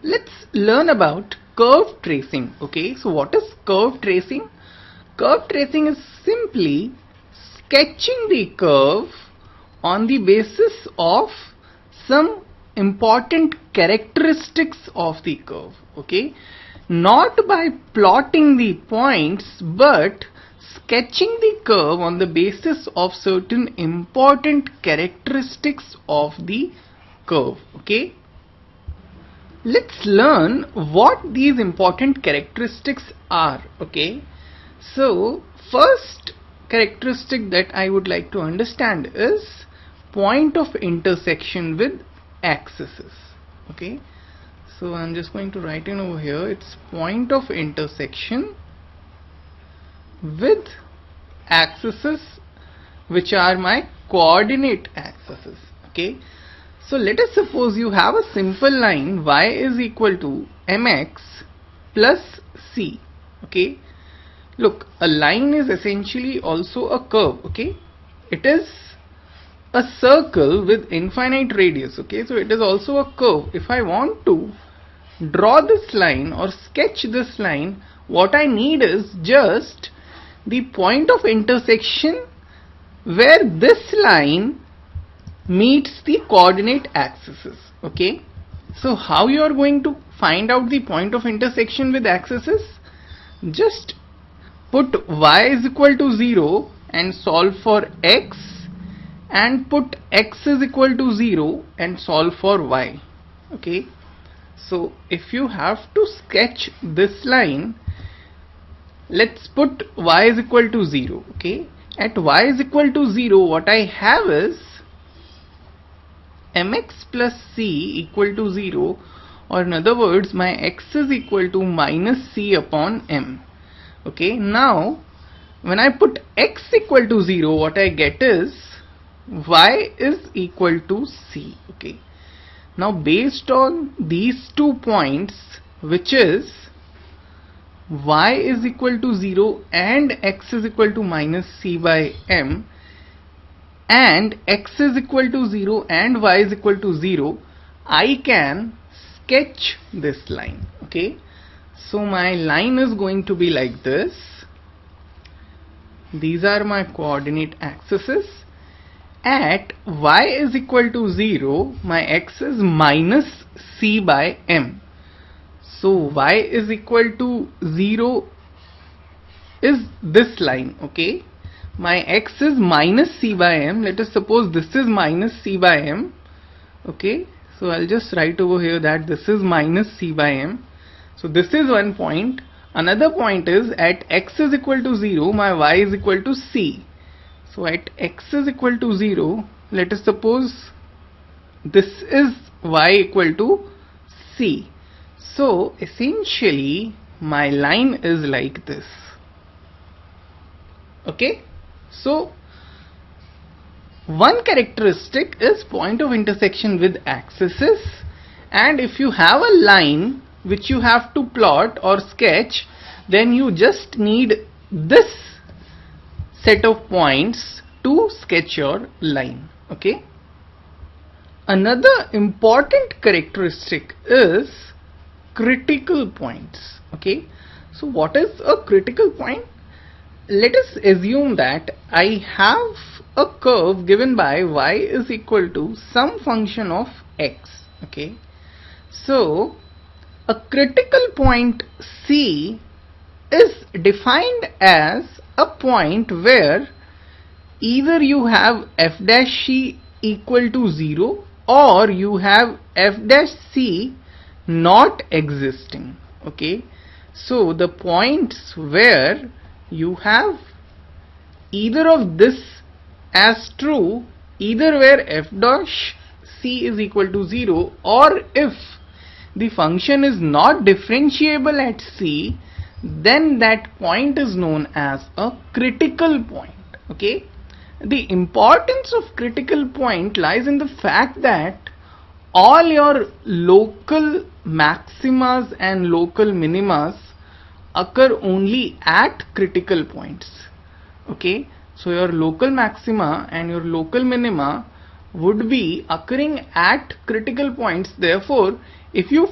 Let's learn about curve tracing. Okay, so what is curve tracing? Curve tracing is simply sketching the curve on the basis of some important characteristics of the curve. Okay, not by plotting the points but sketching the curve on the basis of certain important characteristics of the curve. Okay, let's learn what these important characteristics are. Okay, so first characteristic that I would like to understand is point of intersection with axes. Okay, so I'm just going to write in over here, it's point of intersection with axes which are my coordinate axes. Okay, so let us suppose you have a simple line y is equal to mx plus c. Okay, look, a line is essentially also a curve. Okay, it is a circle with infinite radius. Okay, so it is also a curve. If I want to draw this line or sketch this line, what I need is just the point of intersection where this line meets the coordinate axes. Okay, so how you are going to find out the point of intersection with axes? Just put y is equal to 0 and solve for x, and put x is equal to 0 and solve for y. Okay, so if you have to sketch this line, let's put y is equal to 0. Okay, at y is equal to 0, what I have is mx plus c equal to 0, or in other words my x is equal to minus c upon m. Okay, now when I put x equal to 0, what I get is y is equal to c. Okay, now based on these 2 points, which is y is equal to 0 and x is equal to minus c by m, and x is equal to 0 and y is equal to 0, I can sketch this line. Okay, so my line is going to be like this. These are my coordinate axes. At y is equal to 0, my x is minus c by m. So y is equal to 0 is this line. Okay, my x is minus c by m. Let us suppose this is minus c by m. Okay, so I'll just write over here that this is minus c by m. So this is one point. Another point is at x is equal to 0, my y is equal to c. So at x is equal to 0, let us suppose this is y equal to c. So essentially my line is like this. Okay, so one characteristic is point of intersection with axes, and if you have a line which you have to plot or sketch, then you just need this set of points to sketch your line. Okay, another important characteristic is critical points. Okay, so what is a critical point? Let us assume that I have a curve given by y is equal to some function of x. Okay, so a critical point C is defined as a point where either you have f dash c equal to 0 or you have f dash c not existing. Okay, so the points where you have either of this as true, either where f dash c is equal to 0, or if the function is not differentiable at c, then that point is known as a critical point. Okay, the importance of critical point lies in the fact that all your local maximas and local minimas occur only at critical points. Okay, so your local maxima and your local minima would be occurring at critical points. Therefore, if you